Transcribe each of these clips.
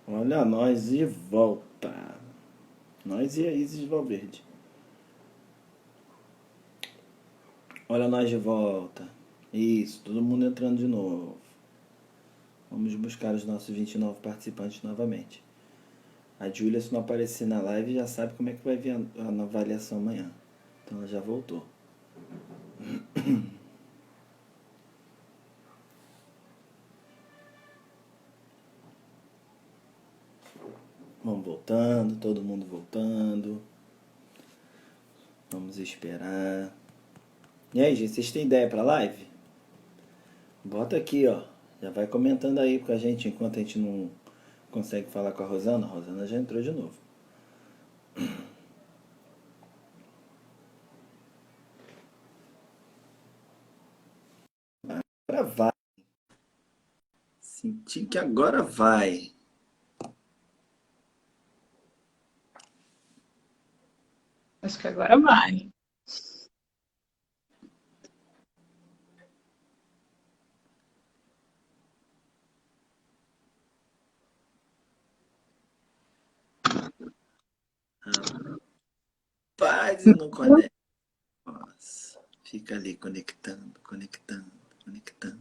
Olha nós de volta. Nós e a Isis Valverde. Olha nós de volta. Isso, todo mundo entrando de novo. Vamos buscar os nossos 29 participantes novamente. A Júlia, se não aparecer na live, já sabe como é que vai vir a avaliação amanhã. Então ela já voltou. Vamos voltando, todo mundo voltando. Vamos esperar. E aí, gente, vocês têm ideia pra live? Bota aqui, ó. Já vai comentando aí com a gente enquanto a gente não consegue falar com a Rosana. A Rosana já entrou de novo. Agora vai. Senti que agora vai. Acho que agora vai. Rapaz, eu não conecto. Nossa, fica ali conectando, conectando, conectando.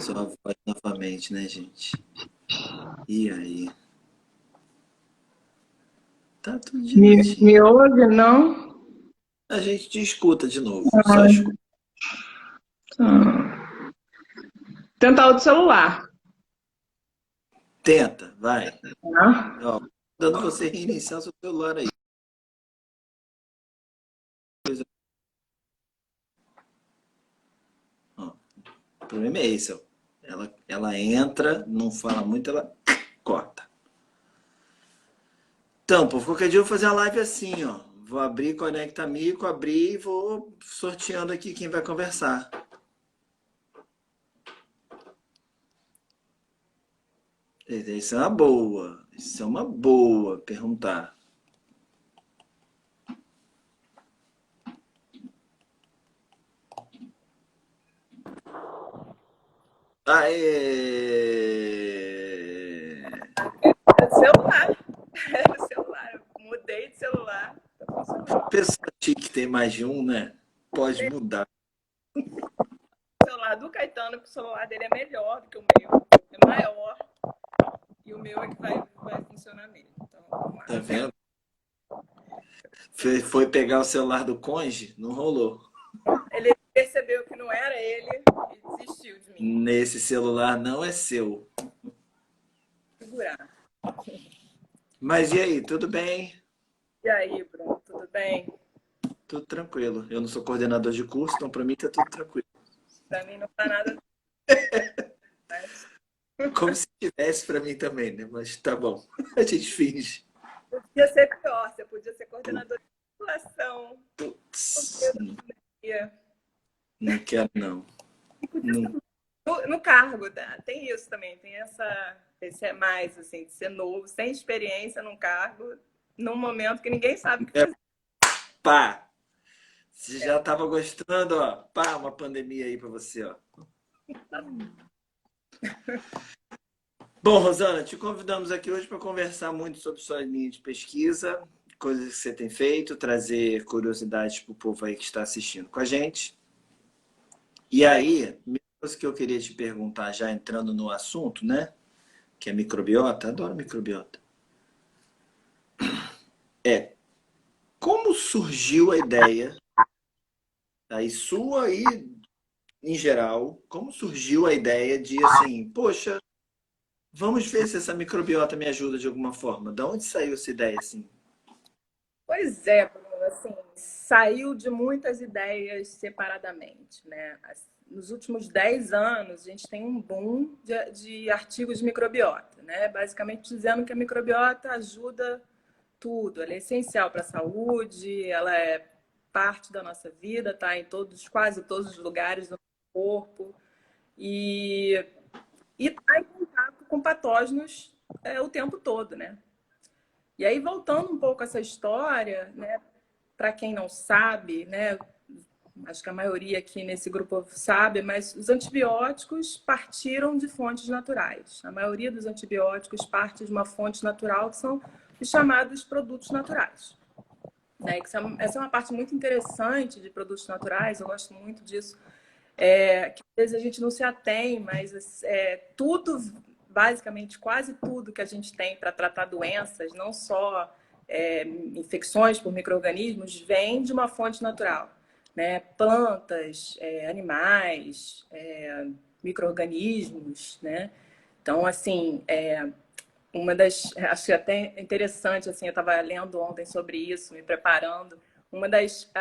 Só a voz novamente, né, gente? E aí? Tá tudo Me direitinho. ouve, não? A gente te escuta de novo. Só escuta. Ah. Tentar o do celular. Tenta, vai. Tá? Ó, dando você reiniciar seu celular aí. Ó, o problema é esse, ó. Ela entra, não fala muito, ela corta. Então, pô, qualquer dia eu vou fazer a live assim, ó. Vou abrir, conecta amigo, abrir e vou sorteando aqui quem vai conversar. Isso é uma boa. Isso é uma boa perguntar. Aê! Era o celular. Era o celular. Eu mudei de celular. Tá funcionando. Pessoa que tem mais de um, né? Pode mudar. O celular do Caetano, que o celular dele é melhor do que o meu. É maior. E o meu é que vai funcionar mesmo. Então, vamos lá. Tá vendo? Foi pegar o celular do cônjuge, não rolou. Ele percebeu que não era ele e desistiu de mim. Nesse celular não é seu. Segurar. Mas e aí, tudo bem? E aí, Bruno, tudo bem? Tudo tranquilo. Eu não sou coordenador de curso, então pra mim tá tudo tranquilo. Pra mim não tá nada. Mas Como se tivesse pra mim também, né? Mas tá bom. A gente finge. podia ser pior. Você podia ser coordenador de população. Putz, Ia. não quero não. Não. No cargo, tá? Tem isso também, tem esse é mais assim, de ser novo, sem experiência num cargo, num momento que ninguém sabe o que É, fazer. pá! Você já tava gostando, ó. Pá, uma pandemia aí pra você, ó. Bom, Rosana, te convidamos aqui hoje para conversar muito sobre sua linha de pesquisa, coisas que você tem feito, trazer curiosidades para o povo aí que está assistindo com a gente. E É, aí, a primeira coisa que eu queria te perguntar, já entrando no assunto, né? Que é microbiota, adoro microbiota. É, como surgiu a ideia, aí sua e em geral, como surgiu a ideia de assim, poxa, vamos ver se essa microbiota me ajuda de alguma forma? Da onde saiu essa ideia assim? pois é, Bruno, assim, saiu de muitas ideias separadamente, né? Nos últimos 10 anos, a gente tem um boom de artigos de microbiota, né? Basicamente dizendo que a microbiota ajuda tudo, ela é essencial para a saúde, ela é parte da nossa vida, tá em quase todos os lugares do nosso corpo e está em contato com patógenos o tempo todo, né? E aí voltando um pouco a essa história, né? Para quem não sabe, né? acho que a maioria aqui nesse grupo sabe, mas os antibióticos partiram de fontes naturais. A maioria dos antibióticos parte de uma fonte natural, que são os chamados produtos naturais. Né? Essa é uma parte muito interessante de produtos naturais, eu gosto muito disso, que às vezes a gente não se atém, mas tudo, basicamente quase tudo que a gente tem para tratar doenças, não só infecções por micro-organismos, vem de uma fonte natural. Né? Plantas, animais, micro-organismos, né? Então, assim, acho que até interessante, assim, eu estava lendo ontem sobre isso, me preparando, uma das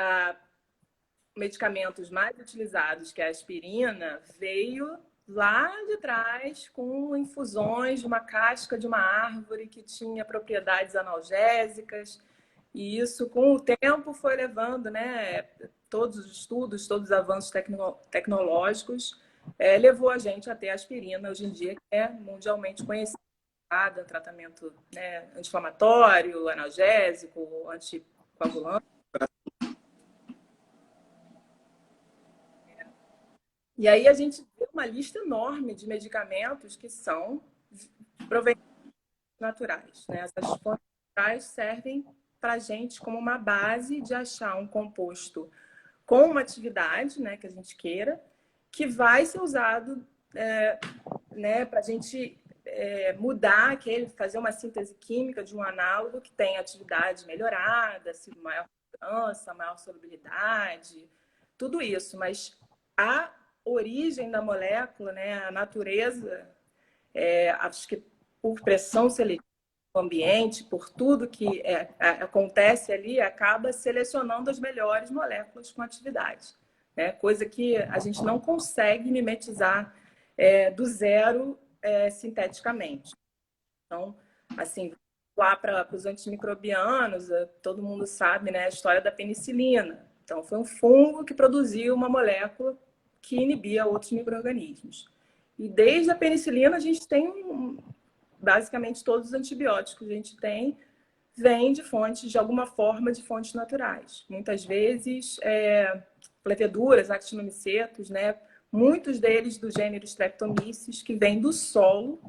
medicamentos mais utilizados, que é a aspirina, veio lá de trás com infusões de uma casca de uma árvore que tinha propriedades analgésicas, e isso, com o tempo, foi levando, né, todos os estudos, todos os avanços tecnológicos, levou a gente a ter a aspirina, hoje em dia, que é mundialmente conhecida, tratamento, né, anti-inflamatório, analgésico, anticoagulante. E aí a gente vê uma lista enorme de medicamentos que são provenientes naturais. Né? Essas fontes naturais servem para a gente como uma base de achar um composto com uma atividade, né, que a gente queira, que vai ser usado né, para a gente mudar fazer uma síntese química de um análogo que tem atividade melhorada, maior segurança, maior solubilidade, tudo isso. Mas a origem da molécula, né, a natureza, acho que por pressão seletiva do ambiente, por tudo que acontece ali, acaba selecionando as melhores moléculas com atividade. Né? Coisa que a gente não consegue mimetizar do zero sinteticamente. Então, assim, lá para os antimicrobianos, todo mundo sabe, né, a história da penicilina. Então, foi um fungo que produziu uma molécula que inibia outros micro-organismos. E desde a penicilina, a gente tem basicamente todos os antibióticos que a gente tem vêm de fontes, de alguma forma, de fontes naturais. Muitas vezes, leveduras, actinomicetos, né? Muitos deles do gênero Streptomyces, que vêm do solo,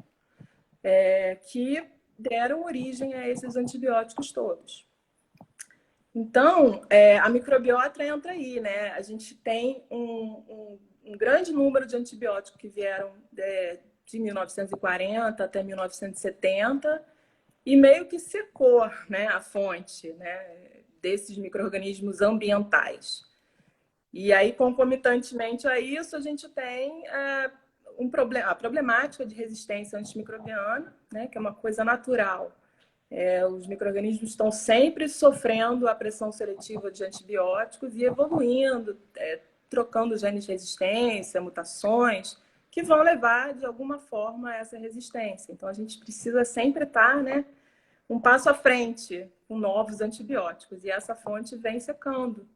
que deram origem a esses antibióticos todos. Então, a microbiota entra aí, né? A gente tem um grande número de antibióticos que vieram de 1940 até 1970 e meio que secou, né, a fonte, né, desses micro-organismos ambientais. E aí, concomitantemente a isso, a gente tem a problemática de resistência antimicrobiana, né, que é uma coisa natural. Os micro-organismos estão sempre sofrendo a pressão seletiva de antibióticos e evoluindo, trocando genes de resistência, mutações, que vão levar, de alguma forma, a essa resistência. Então, a gente precisa sempre estar, né, um passo à frente com novos antibióticos. E essa fonte vem secando.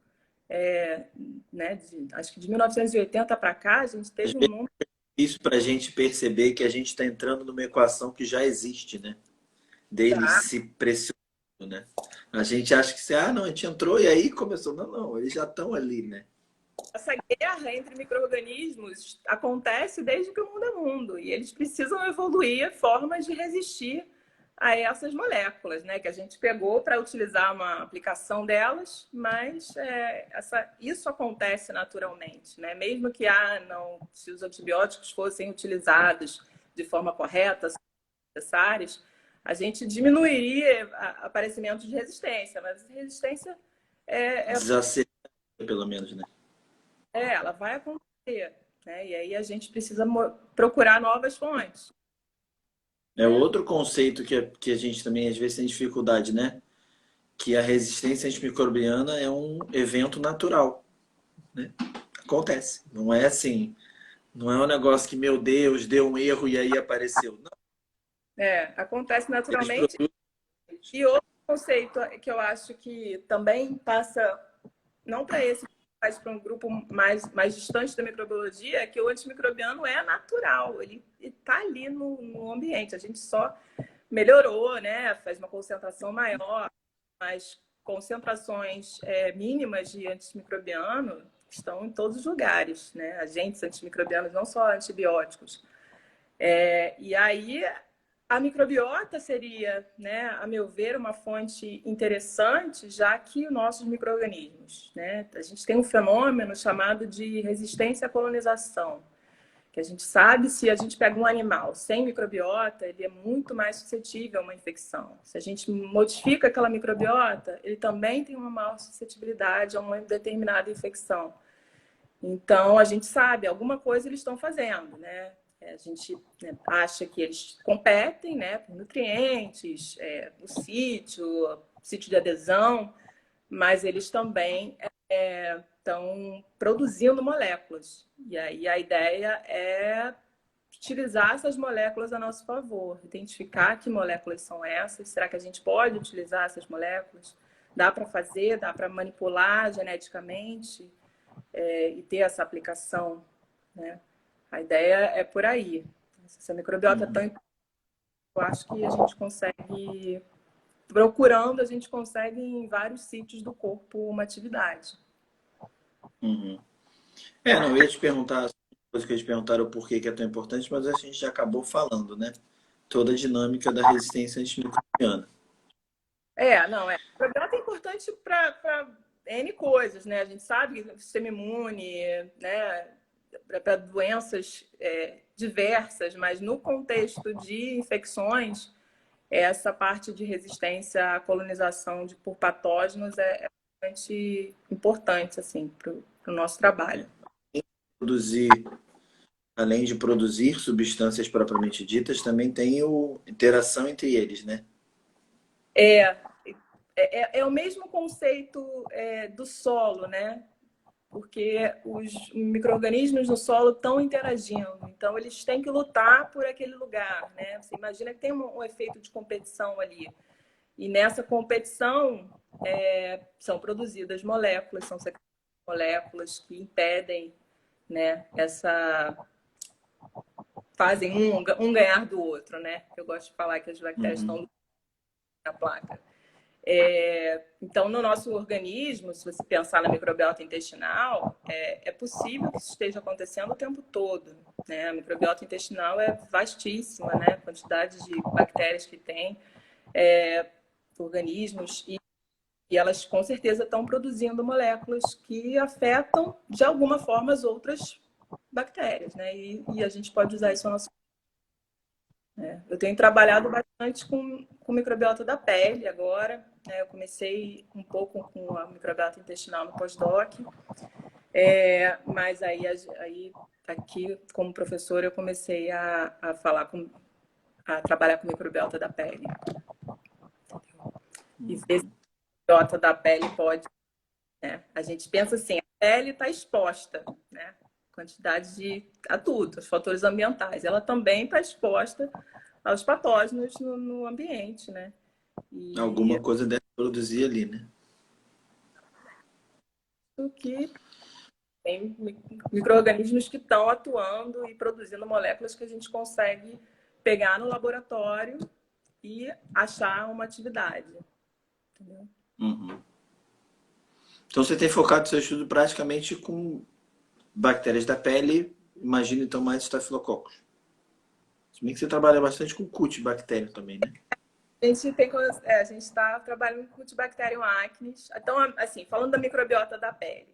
Né, acho que de 1980 para cá, a gente teve um número... Isso para a gente perceber que a gente está entrando numa equação que já existe, né? Deles se pressionando, né? A gente acha que não, a gente entrou e aí começou. Não, eles já estão ali, né? Essa guerra entre micro-organismos acontece desde que o mundo é mundo. E eles precisam evoluir formas de resistir a essas moléculas, né? Que a gente pegou para utilizar uma aplicação delas, mas isso acontece naturalmente, né? Mesmo que se os antibióticos fossem utilizados de forma correta, necessários, a gente diminuiria o aparecimento de resistência, mas a resistência desacelera, pelo menos, né? Ela vai acontecer, né? E aí a gente precisa procurar novas fontes. Outro conceito que a gente também às vezes tem dificuldade, né? Que a resistência antimicrobiana é um evento natural, né? Acontece. Não é assim, não é um negócio que, meu Deus, deu um erro e aí apareceu. Não. Acontece naturalmente. E outro conceito que eu acho que também passa, não para esse, mas para um grupo mais distante da microbiologia, é que o antimicrobiano é natural, ele está ali no ambiente. A gente só melhorou, né? Faz uma concentração maior, mas concentrações mínimas de antimicrobiano estão em todos os lugares, né? Agentes antimicrobianos, não só antibióticos. E aí, a microbiota seria, né, a meu ver, uma fonte interessante, já que os nossos micro-organismos, né? A gente tem um fenômeno chamado de resistência à colonização, que a gente sabe, se a gente pega um animal sem microbiota, ele é muito mais suscetível a uma infecção. Se a gente modifica aquela microbiota, ele também tem uma maior suscetibilidade a uma determinada infecção. Então, a gente sabe, alguma coisa eles estão fazendo, né? A gente, né, acha que eles competem, né, por nutrientes, o sítio de adesão, mas eles também estão produzindo moléculas. E aí a ideia é utilizar essas moléculas a nosso favor, identificar que moléculas são essas, será que a gente pode utilizar essas moléculas? Dá para fazer, dá para manipular geneticamente e ter essa aplicação, né? A ideia é por aí. Se essa microbiota é tão importante, eu acho que a gente consegue, procurando, a gente consegue em vários sítios do corpo uma atividade. Não, eu ia te perguntar, coisa que eles perguntaram o porquê que é tão importante, mas a gente já acabou falando, né? Toda a dinâmica da resistência antimicrobiana. Não, a microbiota é importante para N coisas, né? A gente sabe que o sistema imune, né, para doenças diversas, mas no contexto de infecções, essa parte de resistência à colonização por patógenos é bastante importante, assim, para o nosso trabalho. Além de produzir substâncias propriamente ditas, também tem a interação entre eles, né? É o mesmo conceito do solo, né? Porque os micro-organismos no solo estão interagindo, então eles têm que lutar por aquele lugar, né? Você imagina que tem um efeito de competição ali. E nessa competição são produzidas moléculas, são secretadas moléculas que impedem, né, fazem um ganhar do outro, né? Eu gosto de falar que as bactérias estão na placa. Então, no nosso organismo, se você pensar na microbiota intestinal, é possível que isso esteja acontecendo o tempo todo, né? A microbiota intestinal é vastíssima, né? A quantidade de bactérias que tem, organismos, e elas com certeza estão produzindo moléculas que afetam, de alguma forma, as outras bactérias, né? E a gente pode usar isso no nosso... Eu tenho trabalhado bastante com microbiota da pele agora, né? Eu comecei um pouco com a microbiota intestinal no pós-doc, mas aí aqui, como professora, eu comecei a trabalhar com microbiota da pele. E ver se a microbiota da pele pode... né? A gente pensa assim, a pele está exposta, né? Quantidade a tudo, os fatores ambientais. Ela também está exposta aos patógenos no ambiente, né? Alguma coisa deve produzir ali, né? Que tem micro-organismos que estão atuando e produzindo moléculas que a gente consegue pegar no laboratório e achar uma atividade. Entendeu? Então você tem focado seu estudo praticamente com bactérias da pele, imagino então mais estafilococcus. Se bem que você trabalha bastante com Cutibacterium também, né? A gente está trabalhando com Cutibacterium acnes. Então, assim, falando da microbiota da pele.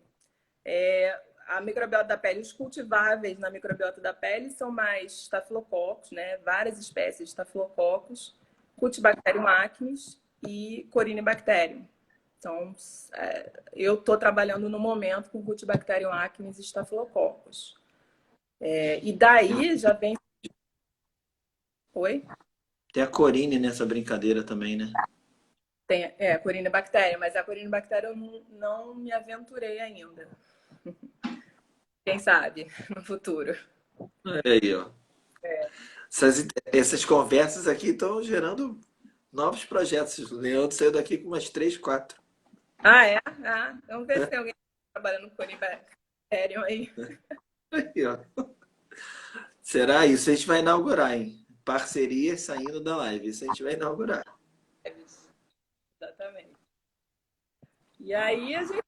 A microbiota da pele, os cultiváveis na microbiota da pele são mais estafilococos, né? Várias espécies de estafilococos, Cutibacterium acnes e Corynebacterium. Então, eu estou trabalhando no momento com Cutibacterium acnes e estafilococos. E daí já vem... Oi? Tem a Corine nessa brincadeira também, né? Tem a Corynebacterium, mas a Corynebacterium eu não me aventurei ainda. Quem sabe, no futuro. Aí, ó. Essas conversas aqui estão gerando novos projetos. O Leandro saiu daqui com umas 3, 4. Vamos ver se tem alguém trabalhando com Corynebacterium aí. Aí, ó. Será isso? A gente vai inaugurar, hein? Parcerias saindo da live. Isso a gente vai inaugurar. Exatamente. E aí a gente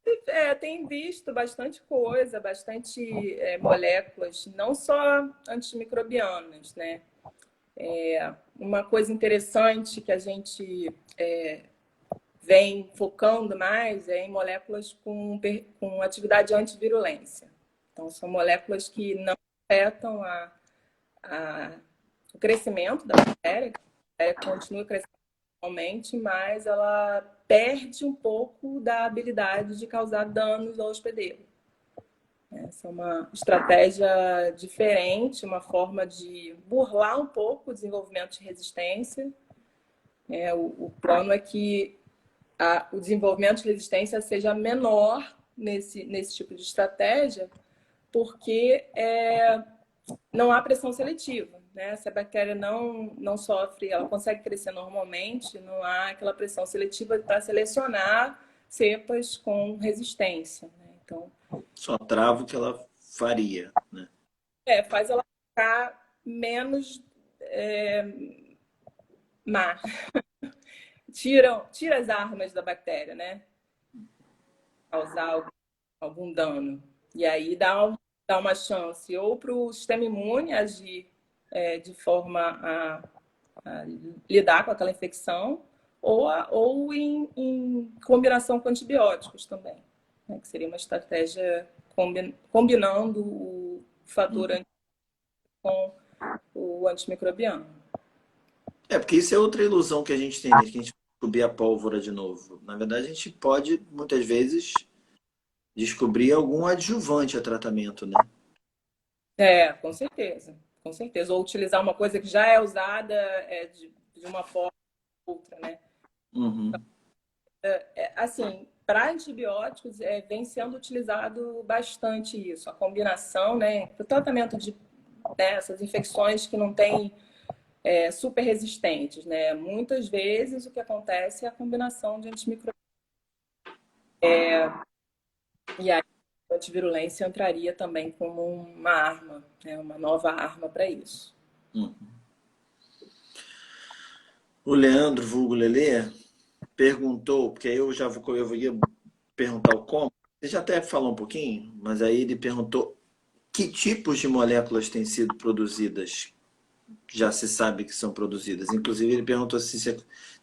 tem visto bastante coisa, bastante moléculas, não só antimicrobianas, né? Uma coisa interessante que a gente vem focando mais em moléculas com atividade antivirulência. Então, são moléculas que não afetam o crescimento da bactéria, a bactéria continua crescendo normalmente, mas ela perde um pouco da habilidade de causar danos ao hospedeiro. Essa é uma estratégia diferente, uma forma de burlar um pouco o desenvolvimento de resistência. O plano é que o desenvolvimento de resistência seja menor nesse tipo de estratégia, porque não há pressão seletiva, né? Se a bactéria não sofre, ela consegue crescer normalmente, não há aquela pressão seletiva para selecionar cepas com resistência, né? Então, Só trava o que ela faria, né? faz ela ficar menos má. Tira as armas da bactéria, né? Causar algum dano. E aí dá uma chance ou para o sistema imune agir de forma a lidar com aquela infecção, ou em combinação com antibióticos também, né? Que seria uma estratégia combinando o fator com o antimicrobiano. Porque isso é outra ilusão que a gente tem, né? Que a gente vai descobrir a pólvora de novo. Na verdade, a gente pode, muitas vezes, descobrir algum adjuvante a tratamento, né? Com certeza. Com certeza. Ou utilizar uma coisa que já é usada de uma forma ou outra, né? Uhum. Assim, para antibióticos, vem sendo utilizado bastante isso. A combinação, né? Para o tratamento de essas infecções que não têm super resistentes, né? Muitas vezes o que acontece é a combinação de antimicrobianos. E aí a antivirulência entraria também como uma arma, né? Uma nova arma para isso. Uhum. O Leandro, vulgo Lelê, perguntou, porque aí eu ia perguntar o como. Você já até falou um pouquinho, mas aí ele perguntou que tipos de moléculas têm sido produzidas, já se sabe que são produzidas. Inclusive, ele perguntou se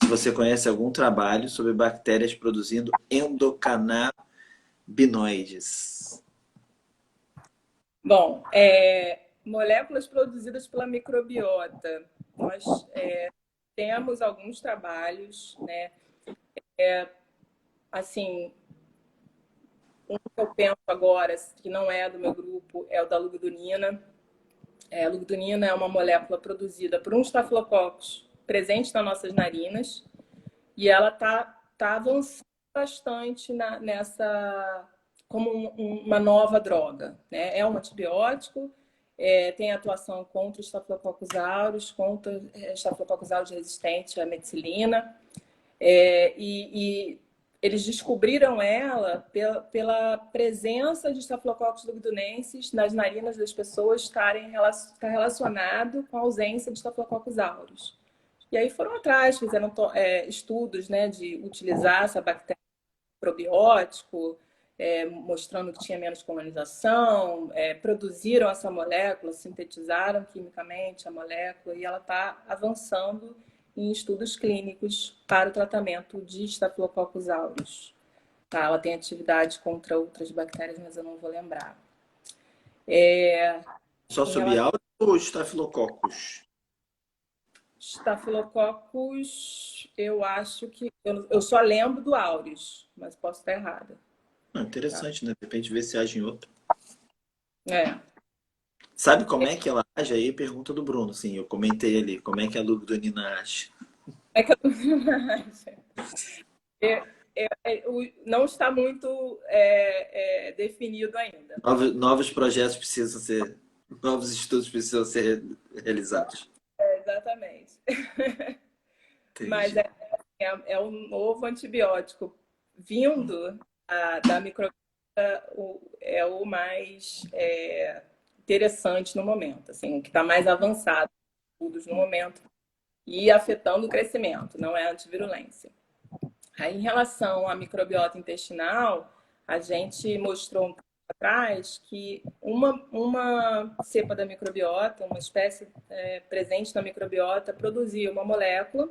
você conhece algum trabalho sobre bactérias produzindo endocannabinoides. Bom, moléculas produzidas pela microbiota. Nós temos alguns trabalhos, né? Assim, um que eu penso agora, que não é do meu grupo, é o da lugdunina. A lugdunina é uma molécula produzida por um Staphylococcus presente nas nossas narinas e ela tá avançando bastante nessa como uma nova droga, né? É um antibiótico, tem atuação contra o Staphylococcus aureus, contra Staphylococcus aureus resistente à meticilina, e eles descobriram ela pela presença de Staphylococcus lugdunensis nas narinas das pessoas está relacionado com a ausência de Staphylococcus aureus. E aí foram atrás, fizeram estudos, né, de utilizar essa bactéria probiótico, mostrando que tinha menos colonização, produziram essa molécula, sintetizaram quimicamente a molécula e ela está avançando em estudos clínicos para o tratamento de Staphylococcus aureus. Tá, ela tem atividade contra outras bactérias, mas eu não vou lembrar. Só sob áudio ou estafilococcus? Staphylococcus, eu acho que... Eu só lembro do aureus, mas posso estar errada. Interessante, né? De repente ver se age em outro. É. Sabe como é que ela age? Aí pergunta do Bruno, sim, eu comentei ali. Como é que a lugdunina age? É que não está muito definido ainda. Novos projetos precisam ser... Novos estudos precisam ser realizados. Exatamente. Entendi. Mas é um novo antibiótico vindo da microbiota, é o mais interessante no momento, assim, o que está mais avançado no momento e afetando o crescimento, não é antivirulência. Aí, em relação à microbiota intestinal, a gente mostrou um tempo atrás que uma cepa da microbiota, uma espécie presente na microbiota, produzia uma molécula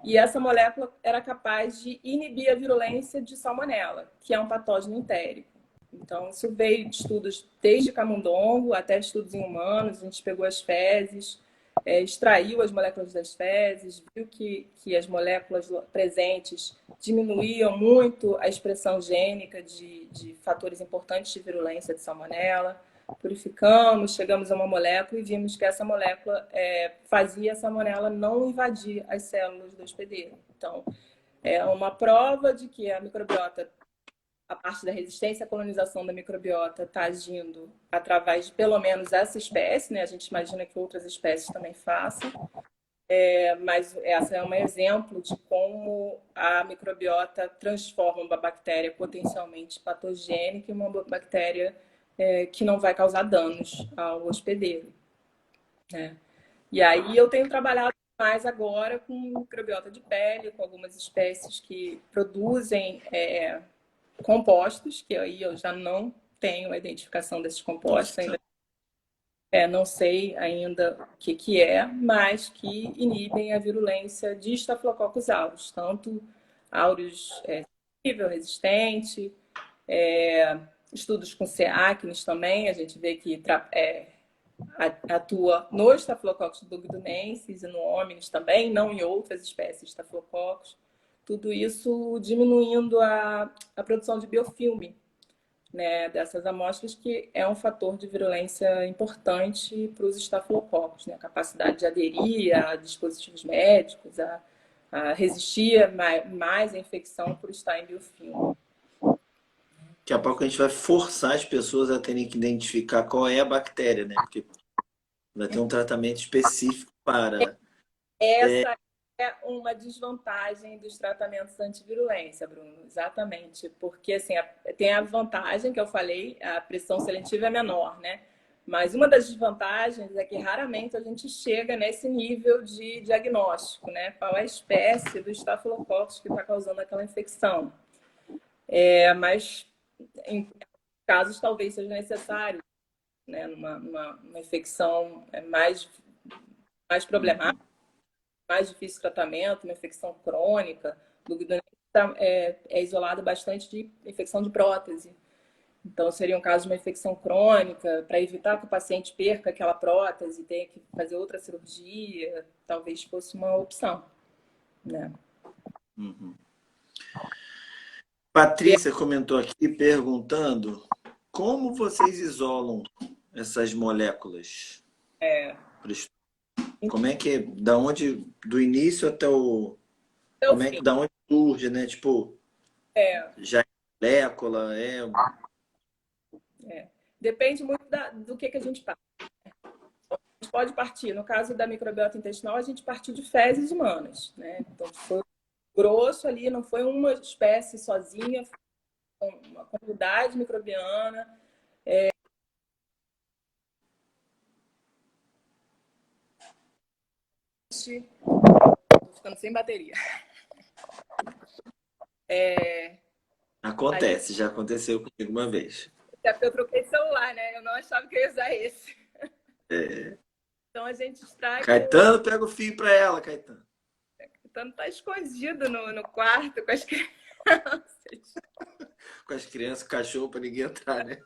e essa molécula era capaz de inibir a virulência de salmonela, que é um patógeno entérico. Então, isso veio de estudos desde camundongo até estudos em humanos. A gente pegou as fezes, extraiu as moléculas das fezes, viu que as moléculas presentes diminuíam muito a expressão gênica de fatores importantes de virulência de salmonela. Purificamos, chegamos a uma molécula e vimos que essa molécula fazia a salmonela não invadir as células do hospedeiro. Então, é uma prova de que a microbiota, a parte da resistência à colonização da microbiota, está agindo através de pelo menos essa espécie, né? A gente imagina que outras espécies também façam, mas essa é um exemplo de como a microbiota transforma uma bactéria potencialmente patogênica em uma bactéria que não vai causar danos ao hospedeiro, né? E aí eu tenho trabalhado mais agora com microbiota de pele, com algumas espécies que produzem compostos, que aí eu já não tenho a identificação desses compostos, ainda não sei ainda o que é, mas que inibem a virulência de Staphylococcus aureus, tanto aureus resistente, estudos com C. acnes também, a gente vê que atua no Staphylococcus bugdunensis e no hominis também, não em outras espécies de Staphylococcus. Tudo isso diminuindo a produção de biofilme, né, dessas amostras, que é um fator de virulência importante para os estafilococos, né? A capacidade de aderir a dispositivos médicos, a resistir mais à infecção por estar em biofilme. Daqui a pouco a gente vai forçar as pessoas a terem que identificar qual é a bactéria, né? Porque vai ter um tratamento específico para... Essa é uma desvantagem dos tratamentos antivirulência, Bruno, exatamente. Porque assim, tem a vantagem que eu falei, a pressão seletiva é menor, né? Mas uma das desvantagens é que raramente a gente chega nesse nível de diagnóstico, né? Qual é a espécie do estafilococcus que está causando aquela infecção. Mas em casos talvez seja necessário, né? Numa infecção mais problemática, mais difícil de tratamento, uma infecção crônica, do é isolado bastante de infecção de prótese. Então, seria um caso de uma infecção crônica, para evitar que o paciente perca aquela prótese e tenha que fazer outra cirurgia, talvez fosse uma opção, né? Uhum. Patrícia comentou aqui perguntando como vocês isolam essas moléculas? Como é que, da onde, do início até o... Como é que, da onde surge, né? Tipo, já é molécula, Depende muito do que a gente parte. A gente pode partir, no caso da microbiota intestinal, a gente partiu de fezes humanas, né? Então, foi grosso ali, não foi uma espécie sozinha, foi uma comunidade microbiana. Tô ficando sem bateria. Acontece, já aconteceu comigo uma vez. Até porque eu troquei de celular, né? Eu não achava que eu ia usar esse. Então a gente extrai... Caetano, pega o fio para ela, Caetano. Caetano tá escondido no quarto com as crianças. Com as crianças, o cachorro, para ninguém entrar, né?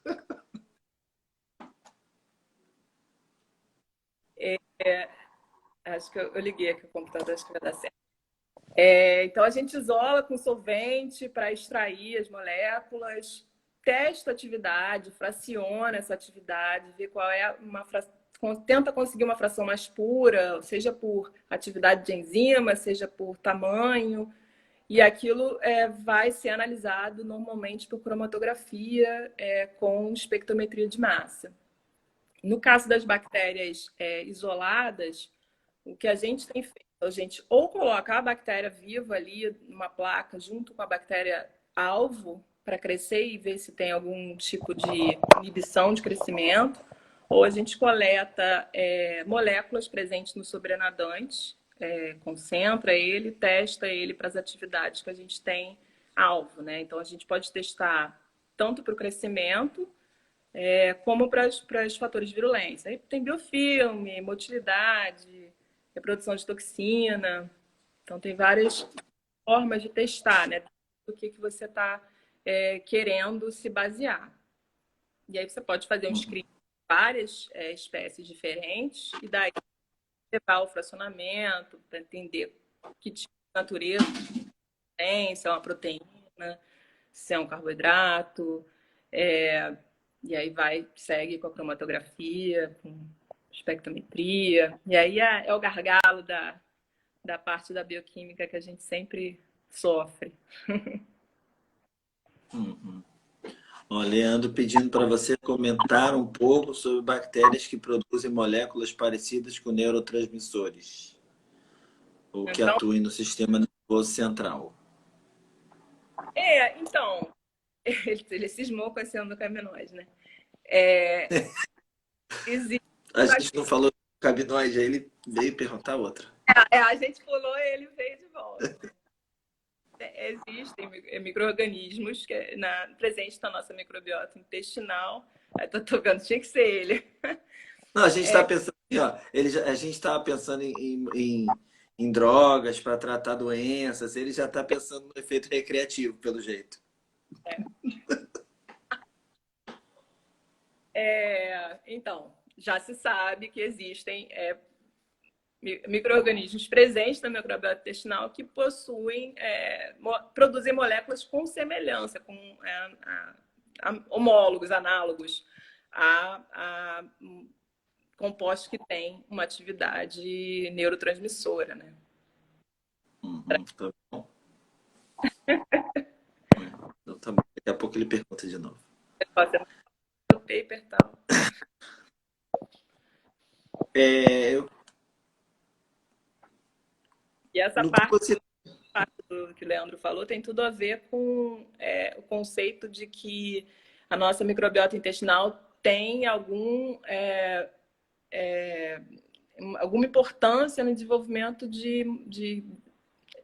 Acho que eu liguei aqui o computador, acho que vai dar certo. Então a gente isola com solvente para extrair as moléculas, testa a atividade, fraciona essa atividade, vê qual é tenta conseguir uma fração mais pura, seja por atividade de enzima, seja por tamanho, e aquilo vai ser analisado normalmente por cromatografia com espectrometria de massa. No caso das bactérias isoladas, o que a gente tem feito, a gente ou coloca a bactéria viva ali numa placa junto com a bactéria alvo para crescer e ver se tem algum tipo de inibição de crescimento, ou a gente coleta moléculas presentes no sobrenadante concentra ele, testa ele para as atividades que a gente tem alvo, né? Então, a gente pode testar tanto para o crescimento, como para os fatores de virulência. Aí tem biofilme, motilidade, reprodução de toxina. Então, tem várias formas de testar, né? Do que você está querendo se basear. E aí você pode fazer um screen de várias espécies diferentes e daí levar o fracionamento para entender que tipo de natureza tem, se é uma proteína, se é um carboidrato, e aí segue com a cromatografia, com espectrometria, e aí é o gargalo da parte da bioquímica que a gente sempre sofre. Ó, Leandro pedindo para você comentar um pouco sobre bactérias que produzem moléculas parecidas com neurotransmissores ou que Então, atuem no sistema nervoso central. então, ele cismou com esse endocannabinoide, né? Existe A gente não falou cabinoide, aí ele veio perguntar outra. a gente pulou e ele veio de volta. Existem micro-organismos presentes na nossa microbiota intestinal. Tô vendo, tinha que ser ele. Não, a gente está pensando assim, ó, a gente estava pensando em drogas para tratar doenças, ele já está pensando no efeito recreativo, pelo jeito. Então, já se sabe que existem micro-organismos presentes na microbiota intestinal que produzem moléculas com semelhança, com homólogos, análogos a compostos que têm uma atividade neurotransmissora, né? Tá bom. Então, tá bom. Daqui a pouco ele pergunta de novo. Fazer o paper tal. E essa parte do que o Leandro falou tem tudo a ver com o conceito de que a nossa microbiota intestinal tem alguma importância no desenvolvimento de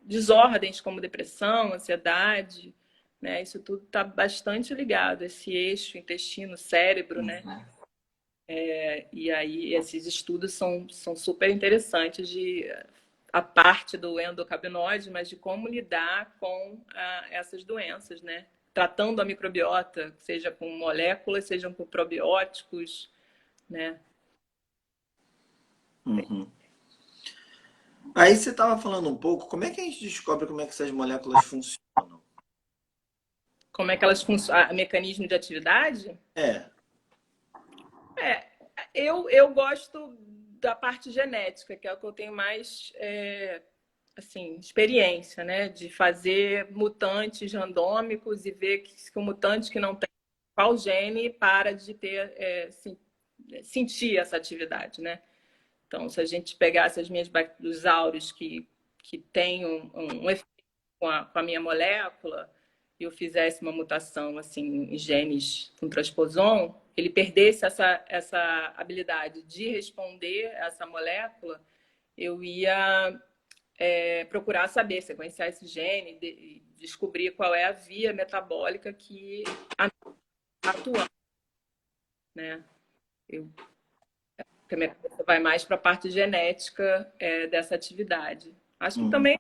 desordens como depressão, ansiedade, né? Isso tudo está bastante ligado, esse eixo intestino-cérebro, né? E aí esses estudos são super interessantes a parte do endocannabinoide, mas de como lidar com essas doenças, né? Tratando a microbiota, seja com moléculas, seja com probióticos, né? Aí você estava falando um pouco, como é que a gente descobre como é que essas moléculas funcionam? Como é que elas funcionam? O mecanismo de atividade? Eu gosto da parte genética, que é o que eu tenho mais assim, experiência, né? De fazer mutantes randômicos e ver que o mutante que não tem qual gene para de ter sentir essa atividade, né? Então, se a gente pegasse as minhas os áureos que têm um efeito com a minha molécula e eu fizesse uma mutação assim em genes com transposon, ele perdesse essa habilidade de responder a essa molécula, eu ia procurar saber, sequenciar esse gene e descobrir qual é a via metabólica que atua, né? Porque a minha cabeça vai mais para a parte genética dessa atividade. Acho que também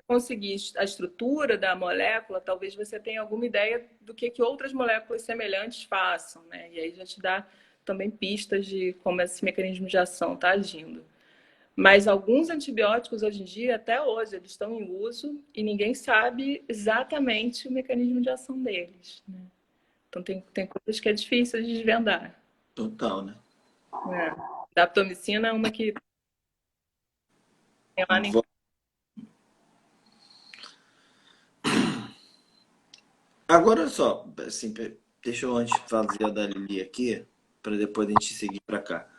conseguir a estrutura da molécula, talvez você tenha alguma ideia do que outras moléculas semelhantes façam, né? E aí já te dá também pistas de como esse mecanismo de ação está agindo. Mas alguns antibióticos hoje em dia, até hoje, eles estão em uso e ninguém sabe exatamente o mecanismo de ação deles, né? Então tem coisas que é difícil de desvendar. Total, né? Daptomicina é uma que tem lá nem... Agora, olha só, assim, deixa eu antes fazer a da Lili aqui, para depois a gente seguir para cá.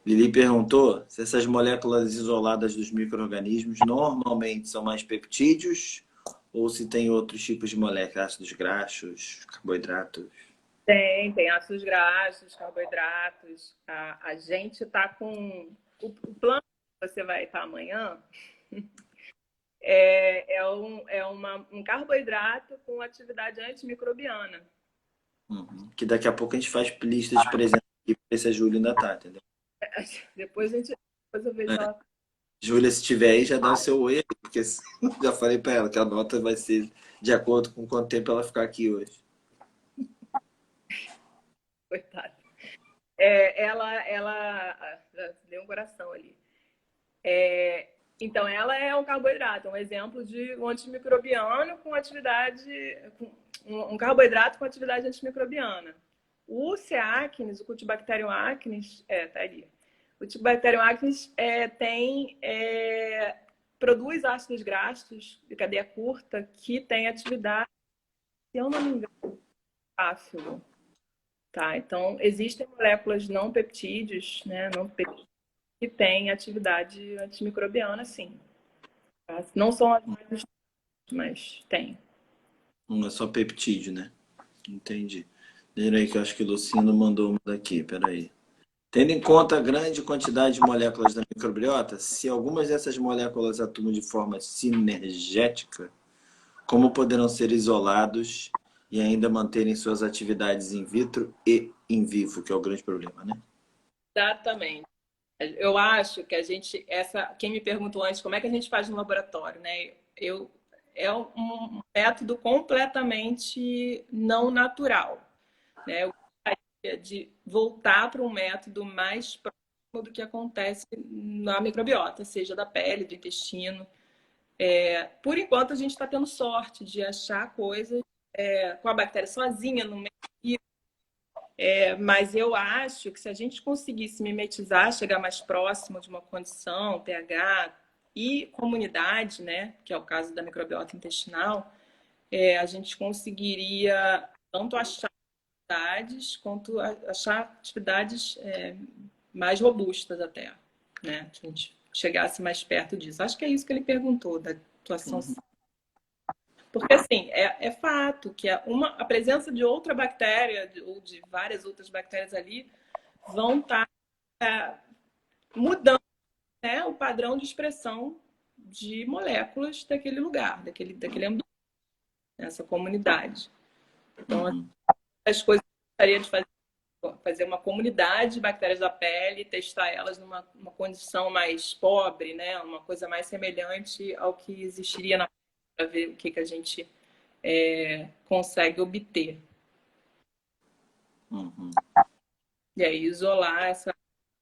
Lili perguntou se essas moléculas isoladas dos micro-organismos normalmente são mais peptídeos ou se tem outros tipos de moléculas, ácidos graxos, carboidratos. Tem ácidos graxos, carboidratos. A gente está com... O plano que você vai estar amanhã Um carboidrato com atividade antimicrobiana. Que daqui a pouco a gente faz lista de presentes aqui pra ver se a Júlia ainda tá, entendeu? Depois eu vejo ela. Júlia, se tiver aí, já dá o seu oi aí, porque já falei pra ela que a nota vai ser de acordo com quanto tempo ela ficar aqui hoje. Coitada. Ela deu um coração ali. Então, ela é um carboidrato, um exemplo de um antimicrobiano com atividade, um carboidrato com atividade antimicrobiana. O C. acnes, o Cutibacterium acnes, tá ali. O Cutibacterium acnes produz ácidos graxos de cadeia curta que tem atividade, se eu não me engano, ácido. Tá? Então, existem moléculas não peptídeos, né, que têm atividade antimicrobiana, sim. Tá? Não são as mais, mas tem. Não é só peptídeo, né? Entendi. Deixa aí que eu acho que o Luciano mandou uma daqui, peraí. Tendo em conta a grande quantidade de moléculas da microbiota, se algumas dessas moléculas atuam de forma sinergética, como poderão ser isolados e ainda manterem suas atividades in vitro e in vivo, que é o grande problema, né? Exatamente. Eu acho que quem me perguntou antes, como é que a gente faz no laboratório, né? É um método completamente não natural, né? Eu gostaria de voltar para um método mais próximo do que acontece na microbiota, seja da pele, do intestino. Por enquanto, a gente está tendo sorte de achar coisas com a bactéria sozinha no meio. Mas eu acho que se a gente conseguisse mimetizar, chegar mais próximo de uma condição, pH e comunidade, né, que é o caso da microbiota intestinal, a gente conseguiria tanto achar atividades quanto achar atividades mais robustas até, né? Que a gente chegasse mais perto disso. Acho que é isso que ele perguntou, da atuação. Porque, assim, é fato que a presença de outra bactéria ou de várias outras bactérias ali vão estar mudando, né, o padrão de expressão de moléculas daquele lugar, daquele ambiente, nessa comunidade. Então, as coisas que eu gostaria de fazer uma comunidade de bactérias da pele, testar elas numa condição mais pobre, né, uma coisa mais semelhante ao que existiria na para ver o que a gente consegue obter. E aí isolar essa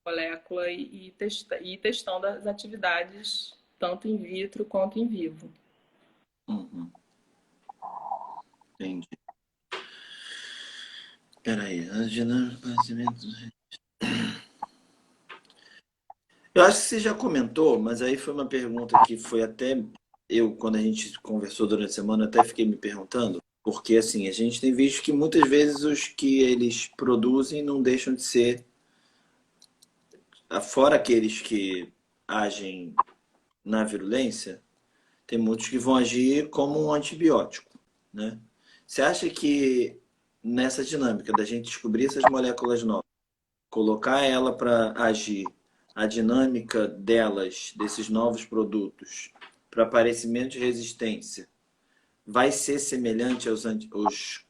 molécula e ir testando as atividades tanto in vitro quanto in vivo. Entendi. Peraí, eu acho que você já comentou, mas aí foi uma pergunta que foi até eu, quando a gente conversou durante a semana, até fiquei me perguntando, porque assim, a gente tem visto que muitas vezes os que eles produzem não deixam de ser, fora aqueles que agem na virulência, tem muitos que vão agir como um antibiótico, né? Você acha que nessa dinâmica da gente descobrir essas moléculas novas, colocar ela para agir, a dinâmica delas, desses novos produtos, para aparecimento de resistência, vai ser semelhante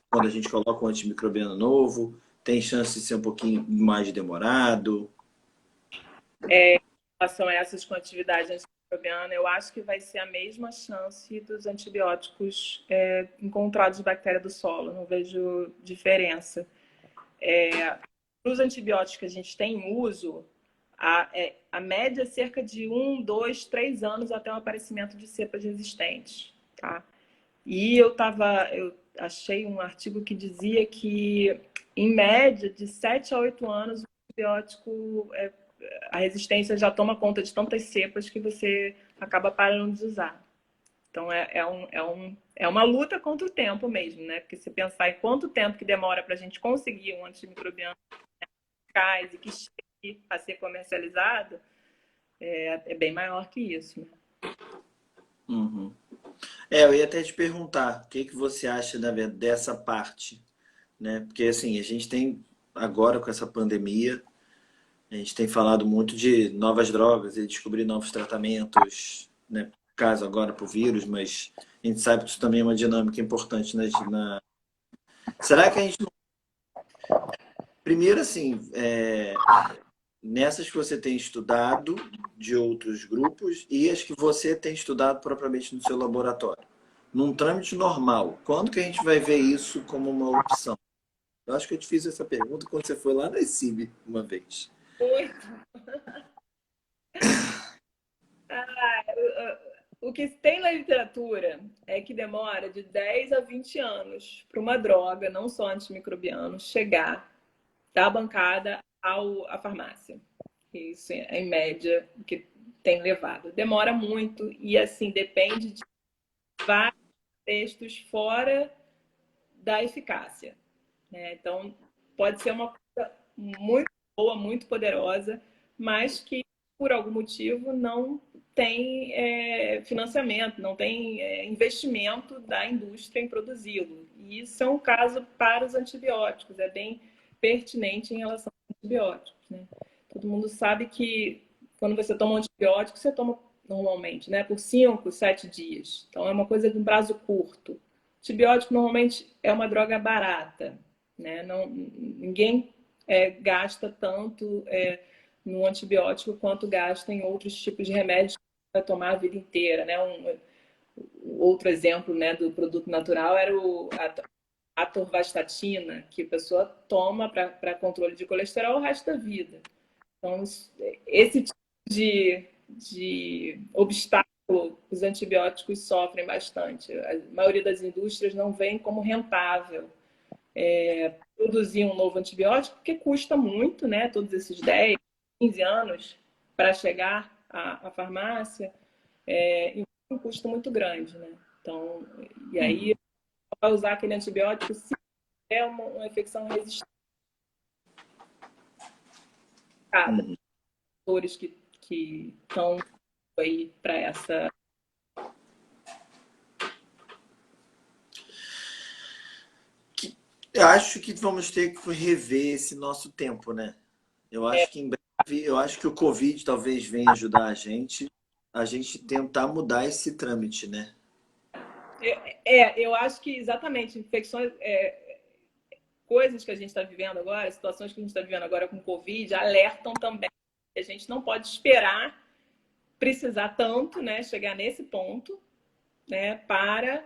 quando a gente coloca um antimicrobiano novo? Tem chance de ser um pouquinho mais demorado? Em relação a essas com atividade antimicrobiana, eu acho que vai ser a mesma chance dos antibióticos encontrados de bactéria do solo. Não vejo diferença. Para os antibióticos que a gente tem em uso, a média é cerca de 1, 2, 3 anos até o aparecimento de cepas resistentes. Tá? E eu achei um artigo que dizia que, em média, de 7 a 8 anos, o antibiótico, a resistência já toma conta de tantas cepas que você acaba parando de usar. Então, é uma luta contra o tempo mesmo, né? Porque se pensar em quanto tempo que demora para a gente conseguir um antimicrobiano eficaz e que chegue a ser comercializado, é bem maior que isso. Uhum. Eu ia até te perguntar, o que você acha dessa parte, né? Porque assim, a gente tem agora com essa pandemia, a gente tem falado muito de novas drogas e descobrir novos tratamentos, né? Caso agora para o vírus, mas a gente sabe que isso também é uma dinâmica importante Será que a gente não... Primeiro, assim, nessas que você tem estudado de outros grupos e as que você tem estudado propriamente no seu laboratório. Num trâmite normal, quando que a gente vai ver isso como uma opção? Eu acho que eu te fiz essa pergunta quando você foi lá na ICIB uma vez. Muito. O que tem na literatura é que demora de 10 a 20 anos para uma droga, não só antimicrobiano, chegar da bancada à farmácia. Isso é, em média, o que tem levado. Demora muito e, assim, depende de vários textos fora da eficácia, né? Então, pode ser uma coisa muito boa, muito poderosa, mas que, por algum motivo, não tem financiamento, não tem investimento da indústria em produzi-lo. E isso é um caso para os antibióticos, é bem pertinente em relação aos antibióticos, né? Todo mundo sabe que quando você toma um antibiótico, você toma normalmente, né, por 5, 7 dias. Então, é uma coisa de um prazo curto. Antibiótico normalmente é uma droga barata, né? Não, ninguém gasta tanto no antibiótico quanto gasta em outros tipos de remédios que vai tomar a vida inteira, né? Outro exemplo, né, do produto natural era a atorvastatina, que a pessoa toma para controle de colesterol o resto da vida. Então, esse tipo de obstáculo os antibióticos sofrem bastante. A maioria das indústrias não vê como rentável produzir um novo antibiótico, porque custa muito, né? Todos esses 10, 15 anos para chegar à farmácia, e um custo muito grande, né? Então, e aí, vai usar aquele antibiótico se é uma infecção resistente, fatores que estão aí para essa. Eu acho que vamos ter que rever esse nosso tempo, né? Eu acho que em breve, eu acho que o Covid talvez venha ajudar a gente tentar mudar esse trâmite, né? Eu acho que exatamente infecções, coisas que a gente está vivendo agora, situações que a gente está vivendo agora com o Covid, alertam também. A gente não pode esperar precisar tanto, né, chegar nesse ponto, né, para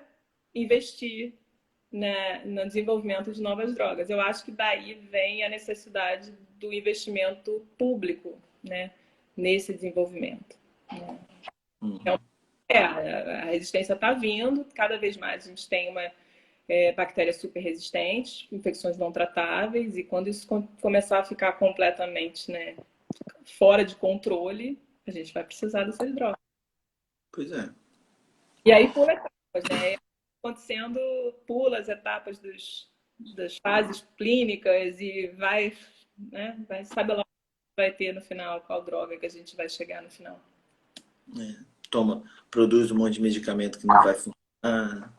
investir, né, no desenvolvimento de novas drogas. Eu acho que daí vem a necessidade do investimento público, né, nesse desenvolvimento. Então, a resistência está vindo, cada vez mais a gente tem uma bactérias super resistentes, infecções não tratáveis, e quando isso começar a ficar completamente, né, fora de controle, a gente vai precisar dessas drogas. Pois é. E aí pula etapas, né? Acontecendo, pula as etapas das fases clínicas e vai, né? Sabe lá o que vai ter no final, qual droga que a gente vai chegar no final. Toma, produz um monte de medicamento que não vai funcionar.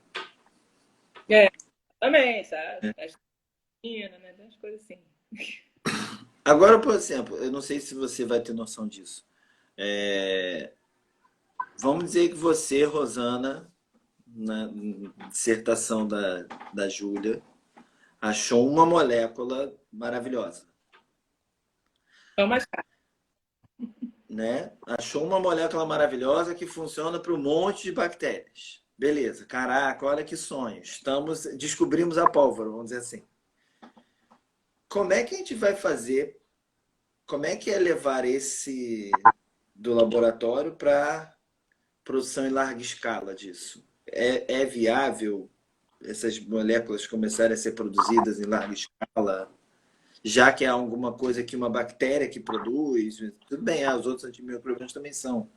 Também, sabe? A vacina, né? As coisas assim. Agora, por exemplo, eu não sei se você vai ter noção disso. Vamos dizer que você, Rosana, na dissertação da Júlia, achou uma molécula maravilhosa, É mais caro. né? Achou uma molécula maravilhosa que funciona para um monte de bactérias. Beleza, caraca, olha que sonho. Descobrimos a pólvora, vamos dizer assim. Como é que a gente vai fazer? Como é que é levar esse do laboratório para produção em larga escala disso? É viável essas moléculas começarem a ser produzidas em larga escala, já que há alguma coisa que uma bactéria que produz? Tudo bem, os outros antimicrobianos também são.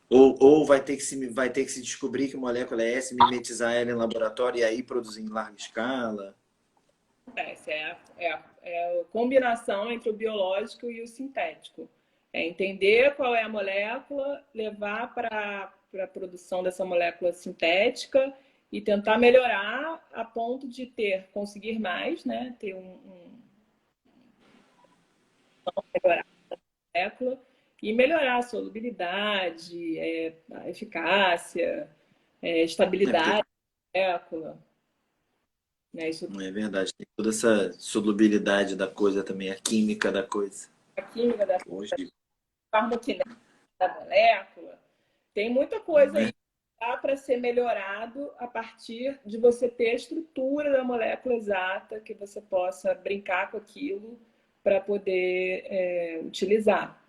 Ou vai ter que se descobrir que molécula é essa, mimetizar ela em laboratório e aí produzir em larga escala? É a combinação entre o biológico e o sintético. É entender qual é a molécula, levar para a produção dessa molécula sintética e tentar melhorar a ponto de conseguir mais, né? Ter melhorar a molécula e melhorar a solubilidade, a eficácia, É porque estabilidade da molécula, né? Isso, não é verdade, tem toda essa solubilidade da coisa também, a química da coisa. a química da Hoje, farmacokinética da molécula, tem muita coisa né? aí que dá para ser melhorado a partir de você ter a estrutura da molécula exata, que você possa brincar com aquilo para poder utilizar.